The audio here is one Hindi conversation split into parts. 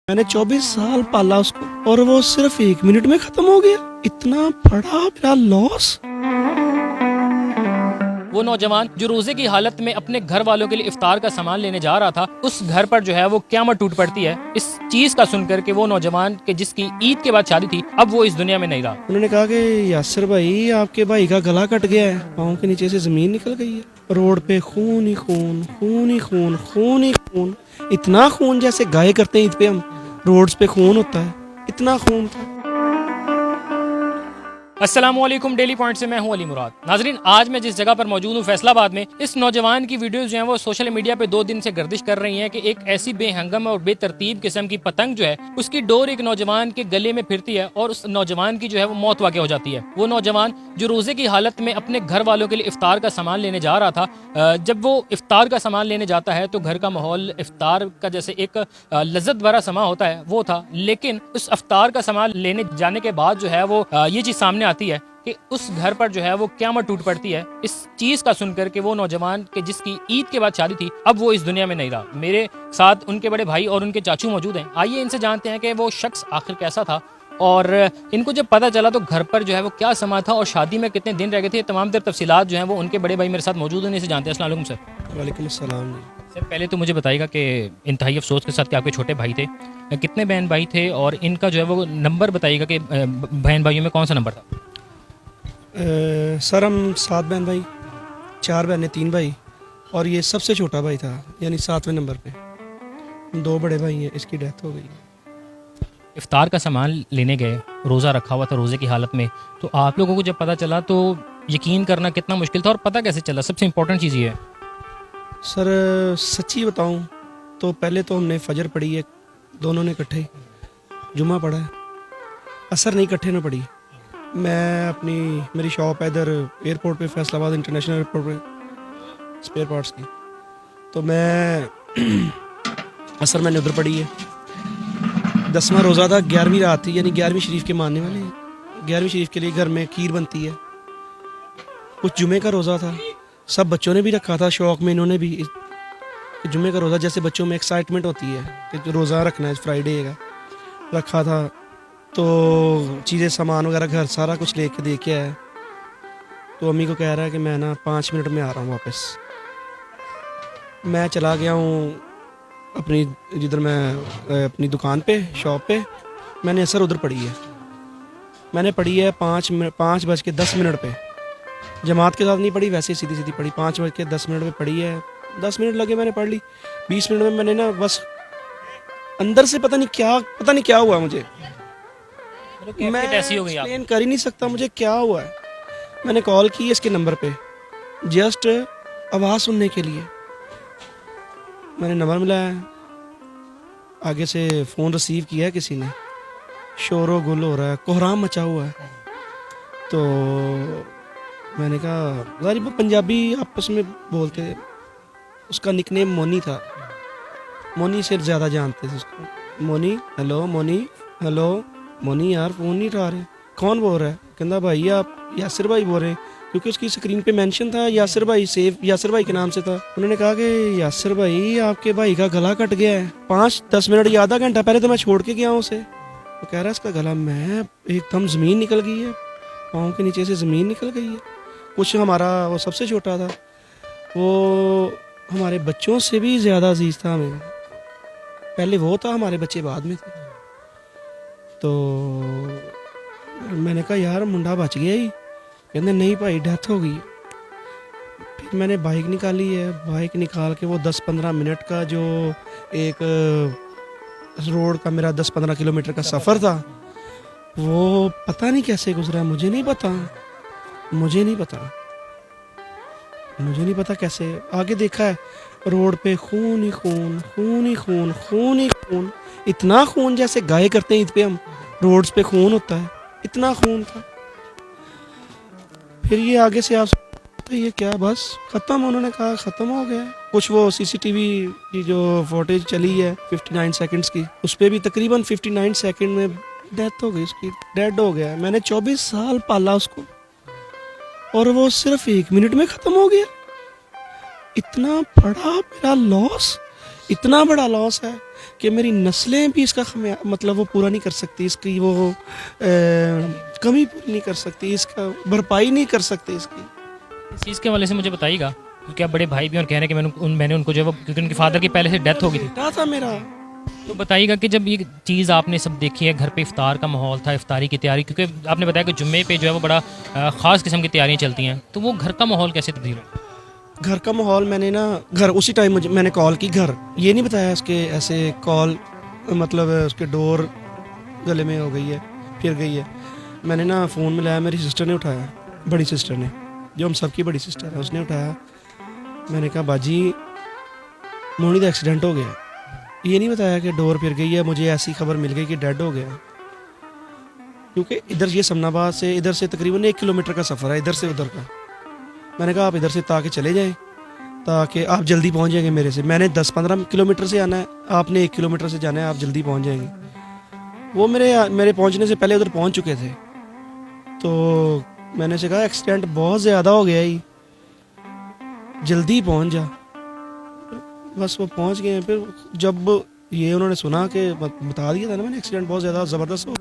मैंने 24 साल पाला उसको और वो सिर्फ 1 मिनट में खत्म हो गया। इतना बड़ा मेरा लॉस। वो नौजवान जो रोजे की हालत में अपने घर वालों के लिए इफ्तार का सामान लेने जा रहा था, उस घर पर जो है वो क़यामत टूट पड़ती है। इस चीज का सुनकर के वो नौजवान के जिसकी ईद के बाद शादी थी, अब वो इस दुनिया में नहीं रहा। उन्होंने कहा कि यासिर भाई, आपके भाई का गला कट गया है, पाँव के नीचे से जमीन निकल गई है, रोड पे खून ही खून, खून ही खून, खून ही खून। इतना खून जैसे गाय करते हैं ईद पे हम, रोड्स पे खून होता है, इतना खून था। अस्सलामुअलैकुम, डेली पॉइंट से मैं हूं अली मुराद। नाजरीन, आज मैं जिस जगह पर मौजूद हूं फैसलाबाद में, इस नौजवान की वीडियोस जो हैं वो सोशल मीडिया पे 2 दिन से गर्दिश कर रही हैं कि एक ऐसी बेहंगम और बेतरतीब किस्म की पतंग जो है उसकी डोर एक नौजवान के गले में फिरती है और उस नौजवान की जो है वो मौत वाक़ हो जाती है। वो नौजवान जो रोजे की हालत में अपने घर वालों के लिए इफ्तार का सामान लेने जा रहा था, जब वो इफ्तार का सामान लेने जाता है तो घर का माहौल इफ्तार का जैसे एक लज्जत भरा समा होता है वो था, लेकिन उस इफ्तार का सामान लेने जाने के बाद जो है वो ये चीज सामने आती है कि उस घर पर जो है वो क़यामत टूट पड़ती है। इस चीज का सुनकर के वो नौजवान के जिसकी ईद के बाद शादी थी, अब वो इस दुनिया में नहीं रहा। मेरे साथ उनके बड़े भाई और उनके चाचू मौजूद हैं। आइए इनसे जानते हैं कि वो शख्स आखिर कैसा था और इनको जब पता चला तो घर पर जो है वो क्या समा था और शादी में कितने दिन रह गए थे। तमाम तर तफसीलात जो हैं वो उनके बड़े भाई मेरे साथ मौजूद हैं, इनसे जानते हैं। अस्सलाम वालेकुम सर। वालेकुम अस्सलाम। सर, पहले तो मुझे बताइएगा कि इंतहाई अफसोस के साथ कि आपके छोटे भाई थे, कितने बहन भाई थे और इनका जो है वो नंबर बताइएगा कि बहन भाइयों में कौन सा नंबर था। सर हम 7 बहन भाई, 4 बहनें 3 भाई, और ये सबसे छोटा भाई था, यानी 7वें नंबर पे। 2 बड़े भाई हैं, इसकी डेथ हो गई। इफ्तार का सामान लेने गए, रोज़ा रखा हुआ था, रोज़े की हालत में, तो आप लोगों को जब पता चला तो यकीन करना कितना मुश्किल था और पता कैसे चला? सबसे इम्पोर्टेंट चीज़ ये है। सर सच्ची बताऊं तो पहले तो हमने फजर पढ़ी है, दोनों ने इकट्ठे, जुमा पढ़ा है, असर नहीं इकट्ठे ने पढ़ी। मैं मेरी शॉप है इधर एयरपोर्ट पे, फैसलाबाद इंटरनेशनल एयरपोर्ट पे, स्पेयर पार्ट्स की, तो मैं असर मैंने उधर पढ़ी है। 10वां रोज़ा था, 11वीं रात थी, यानी 11वीं शरीफ के मानने वाले हैं। 11वीं शरीफ के लिए घर में खीर बनती है। कुछ जुमे का रोज़ा था, सब बच्चों ने भी रखा था, शौक में इन्होंने भी। जुमे का रोज़ा जैसे बच्चों में एक्साइटमेंट होती है कि रोज़ा रखना है, फ्राइडे का रखा था, तो चीज़ें सामान वगैरह घर सारा कुछ लेके दे के आया। तो अम्मी को कह रहा है कि मैं ना 5 मिनट में आ रहा हूँ वापस। मैं चला गया हूँ अपनी जिधर मैं अपनी दुकान पे, शॉप पे। मैंने असर उधर पढ़ी है, मैंने पढ़ी है 5:10 पे। जमात के साथ नहीं पढ़ी, वैसे सीधी सीधी पढ़ी। 5:10 पे पढ़ी है, 10 मिनट लगे, मैंने पढ़ ली। 20 मिनट में मैंने ना बस अंदर से पता नहीं क्या हुआ मुझे। मैं ऐसी हो गई आप? एक्सप्लेन कर ही नहीं सकता मुझे क्या हुआ है। मैंने कॉल की इसके नंबर पे जस्ट आवाज़ सुनने के लिए। मैंने नंबर मिलाया, आगे से फ़ोन रिसीव किया है किसी ने, शोरो गुल हो रहा है, कोहराम मचा हुआ है। तो मैंने कहा, सारी पंजाबी आपस में बोलते, उसका निकनेम मोनी था, मोनी से ज़्यादा जानते थे उसको। मोनी, हेलो मोनी, हेलो मोनी, यार फ़ोन नहीं उठा रहे, कौन बोल रहा है? कहता भाई आप यासिर भाई बोल रहे हैं, क्योंकि उसकी स्क्रीन पे मेंशन था यासिर भाई, सेव यासिर भाई के नाम से था। उन्होंने कहा कि यासिर भाई, आपके भाई का गला कट गया है। 5-10 मिनट या आधा घंटा पहले तो मैं छोड़ के गया हूँ उसे। वो कह रहा है इसका गला, मैं एकदम ज़मीन निकल गई है, पाँव के नीचे से ज़मीन निकल गई है। कुछ हमारा वो सबसे छोटा था, वो हमारे बच्चों से भी ज़्यादा अजीज़ था हमें। पहले वो था, हमारे बच्चे बाद में थे। तो मैंने कहा यार मुंडा बच गया ही। कहते नहीं भाई, डेथ हो गई। फिर मैंने बाइक निकाली है, बाइक निकाल के वो 10-15 मिनट का जो एक रोड का मेरा 10-15 किलोमीटर का सफ़र था, वो पता नहीं कैसे गुजरा, मुझे नहीं पता कैसे। आगे देखा है रोड पे खून ही खून, खून ही खून, खून ही खून। इतना खून जैसे गाय करते हैं ईद पे हम, रोड्स पे खून होता है, इतना खून था। फिर ये आगे से आप तो ये क्या, बस ख़त्म, उन्होंने कहा ख़त्म हो गया। कुछ वो सीसीटीवी की जो फुटेज चली है 59 सेकंड्स की, उस पर भी तकरीबन 59 सेकंड में डेथ हो गई उसकी, डेड हो गया। मैंने 24 साल पाला उसको और वो सिर्फ 1 मिनट में ख़त्म हो गया। इतना बड़ा मेरा लॉस, इतना बड़ा लॉस है। कि मेरी नस्लें भी इसका मतलब वो पूरा नहीं कर सकती, इसकी वो कमी पूरी नहीं कर सकती, इसका भरपाई नहीं कर सकती इसकी। इस चीज़ के हवाले से मुझे बताइएगा, क्योंकि आप बड़े भाई भी और कह रहे हैं कि मैंने उनको जो है वो, क्योंकि उनके फादर की पहले से डेथ हो गई थी, बेटा था मेरा। तो बताइएगा कि जब ये चीज़ आपने सब देखी है, घर पे इफ्तार का माहौल था, इफ्तारी की तैयारी, क्योंकि आपने बताया कि जुम्मे पे जो है वो बड़ा ख़ास किस्म की तैयारियाँ चलती हैं, तो वो घर का माहौल कैसे तब्दील हुआ? घर का माहौल मैंने ना घर उसी टाइम मुझे मैंने कॉल की घर, ये नहीं बताया उसके ऐसे कॉल, मतलब उसके डोर गले में हो गई है, फिर गई है। मैंने ना फ़ोन मिलाया, मेरी सिस्टर ने उठाया, बड़ी सिस्टर ने, जो हम सबकी बड़ी सिस्टर है, उसने उठाया। मैंने कहा बाजी मोनी का एक्सीडेंट हो गया। ये नहीं बताया कि डोर फिर गई है, मुझे ऐसी खबर मिल गई कि डेड हो गया। क्योंकि इधर ये समनाबाद से इधर से तकरीबन 1 किलोमीटर का सफ़र है, इधर से उधर का। मैंने कहा आप इधर से ताकि चले जाएं, ताकि आप जल्दी पहुंच जाएंगे मेरे से। मैंने 10-15 किलोमीटर से आना है, आपने 1 किलोमीटर से जाना है, आप जल्दी पहुंच जाएंगे। वो मेरे पहुंचने से पहले उधर पहुंच चुके थे। तो मैंने से कहा एक्सीडेंट बहुत ज़्यादा हो गया ही, जल्दी पहुंच जा। बस वो पहुंच गए। फिर जब ये उन्होंने सुना कि बता दिया था ना मैंने, एक्सीडेंट बहुत ज़्यादा ज़बरदस्त हो,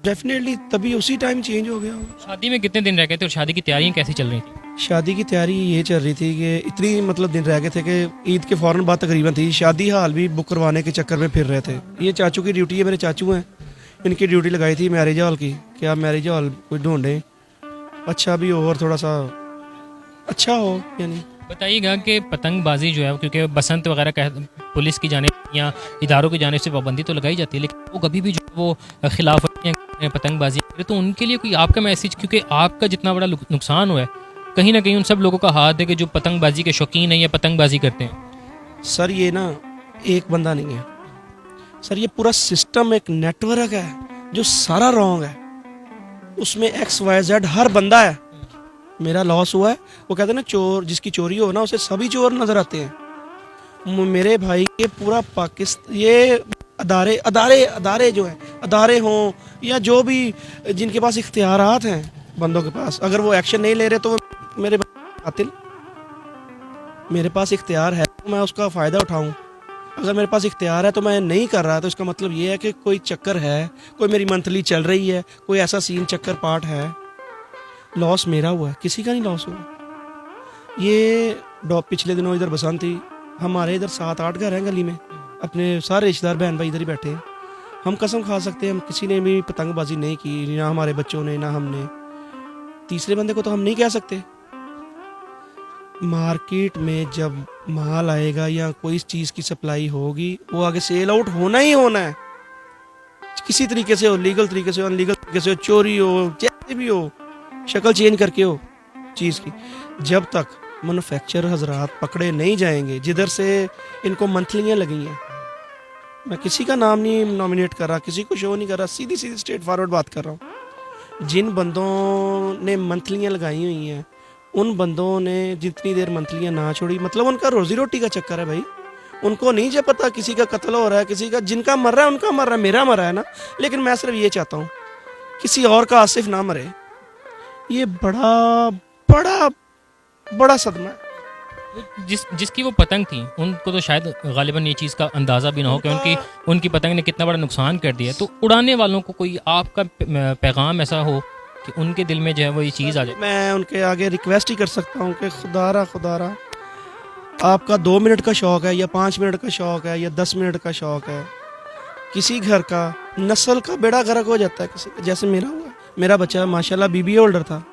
डेफिनेटली तभी उसी टाइम चेंज हो गया। शादी में कितने दिन रह गए थे और शादी की तैयारियाँ कैसी चल रही थी? शादी की तैयारी ये चल रही थी कि इतनी मतलब दिन रह गए थे कि ईद के फ़ौरन बाद तकरीबन थी। शादी हाल भी बुक करवाने के चक्कर में फिर रहे थे। ये चाचू की ड्यूटी है, मेरे चाचू हैं, इनकी ड्यूटी लगाई थी मैरिज हॉल की कि आप मैरिज हॉल कोई ढूंढें, अच्छा भी हो और थोड़ा सा अच्छा हो। यानी बताइएगा कि पतंगबाजी जो है, क्योंकि बसंत वगैरह पुलिस की जानिब या इदारों की जानिब से पाबंदी तो लगाई जाती है, लेकिन वो कभी भी जो है वो खिलाफ पतंगबाजी करे, तो उनके लिए कोई आपका मैसेज, क्योंकि आपका जितना बड़ा नुकसान हुआ है, कहीं ना कहीं उन सब लोगों का हाथ है कि जो पतंगबाजी के शौकीन है या पतंगबाजी करते हैं। सर ये ना एक बंदा नहीं है सर, ये पूरा सिस्टम एक नेटवर्क है जो सारा रॉन्ग है। उसमें XYZ हर बंदा है। मेरा लॉस हुआ है, वो कहते हैं ना चोर जिसकी चोरी हो ना उसे सभी चोर नजर आते हैं। मेरे भाई के पूरा पाकिस्तान ये अदारे अदारे अदारे जो है, अदारे हों या जो भी जिनके पास इख्तियारात हैं बंदों के पास, अगर वो एक्शन नहीं ले रहे तो वो मेरे कातिल। मेरे पास इख्तियार है तो मैं उसका फ़ायदा उठाऊं। अगर मेरे पास इख्तियार है तो मैं नहीं कर रहा, तो इसका मतलब ये है कि कोई चक्कर है, कोई मेरी मंथली चल रही है, कोई ऐसा सीन चक्कर पार्ट है। लॉस मेरा हुआ है, किसी का नहीं लॉस हुआ। ये पिछले दिनों इधर बसंत थी, हमारे इधर 7-8 घर हैं गली में, अपने सारे रिश्तेदार बहन भाई इधर ही बैठे हैं। हम कसम खा सकते हैं हम किसी ने भी पतंगबाजी नहीं की, ना हमारे बच्चों ने ना हमने। तीसरे बंदे को तो हम नहीं कह सकते। मार्केट में जब माल आएगा या कोई चीज़ की सप्लाई होगी, वो आगे सेल आउट होना ही होना है, किसी तरीके से हो, लीगल तरीके से हो, अनलीगल तरीके से हो, चोरी हो, जैसे भी हो, शक्ल चेंज करके हो चीज़ की। जब तक मैन्युफैक्चरर हजरात पकड़े नहीं जाएंगे, जिधर से इनको मंथलियाँ लगी हैं, मैं किसी का नाम नहीं नॉमिनेट कर रहा, किसी को शो नहीं कर रहा, सीधी सीधी स्ट्रेट फॉरवर्ड बात कर रहा हूँ। जिन बंदों ने मंथलियाँ लगाई हुई हैं, उन बंदों ने जितनी देर मंथलियाँ ना छोड़ी, मतलब उनका रोजी रोटी का चक्कर है भाई। उनको नहीं जो पता किसी का कत्ल हो रहा है, किसी का, जिनका मर रहा है उनका मर रहा है, मेरा मरा है ना। लेकिन मैं सिर्फ ये चाहता हूँ किसी और का आसिफ ना मरे। ये बड़ा बड़ा बड़ा सदमा है। जिसकी वो पतंग थी उनको तो शायद गालिबन ये चीज़ का अंदाज़ा भी ना हो कि उनकी पतंग ने कितना बड़ा नुकसान कर दिया। तो उड़ाने वालों को कोई आपका पैगाम ऐसा हो कि उनके दिल में जो है वो ये चीज़ आ जाए। मैं उनके आगे रिक्वेस्ट ही कर सकता हूँ कि खुदारा आपका 2 मिनट का शौक़ है या 5 मिनट का शौक़ है या 10 मिनट का शौक़ है, किसी घर का नस्ल का बेड़ा गर्क हो जाता है किसी का, जैसे मेरा हुआ। मेरा बच्चा माशाल्लाह BBA होल्डर था,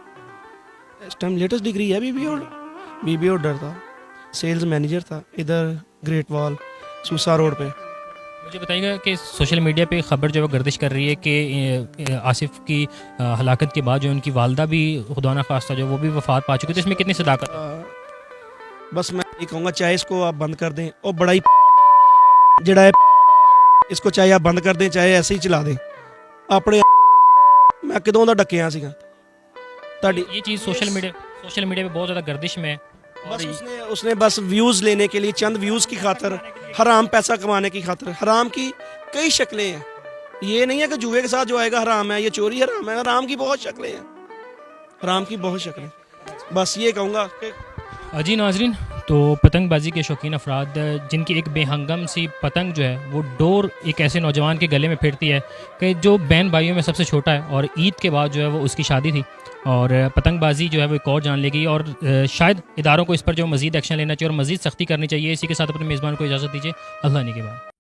इस टाइम लेटेस्ट डिग्री है, BBA होल्डर था, सेल्स मैनेजर था इधर ग्रेट वॉल सूसा रोड पे। मुझे बताइएगा कि सोशल मीडिया पे खबर जो है गर्दिश कर रही है कि आसिफ की हलाकत के बाद जो उनकी वालदा भी खुदा ना खास्ता जो वो भी वफात पा चुकी थी, इसमें कितनी सदाकत है? बस मैं ये कहूँगा चाहे इसको आप बंद कर दें और बड़ा ही जड़ा है इसको, चाहे आप बंद कर दें चाहे ऐसे ही चला दें अपने। मैं किदों दा डकिया सीगा ताड़ी ये चीज़ सोशल मीडिया पे बहुत ज़्यादा गर्दिश में है। बस उसने बस व्यूज़ लेने के लिए, चंद व्यूज़ की खातर, हराम पैसा कमाने की खातर। हराम की कई शक्लें हैं, ये नहीं है कि जुए के साथ जो आएगा हराम है, ये चोरी हराम है। हराम की बहुत शक्लें हैं, हराम की बहुत शक्लें। बस ये कहूँगा कि जी नाजरीन, तो पतंगबाजी के शौकीन अफराद जिनकी एक बेहंगम सी पतंग जो है वो डोर एक ऐसे नौजवान के गले में फिरती है कि जो बहन भाइयों में सबसे छोटा है और ईद के बाद जो है वो उसकी शादी थी और पतंगबाजी जो है वो एक और जान लेगी और शायद इदारों को इस पर जो मज़ीद एक्शन लेना चाहिए और मज़ीद सख्ती करनी चाहिए। इसी के साथ अपने मेज़बान को इजाज़त दीजिए। अल्लाह ने के बाद।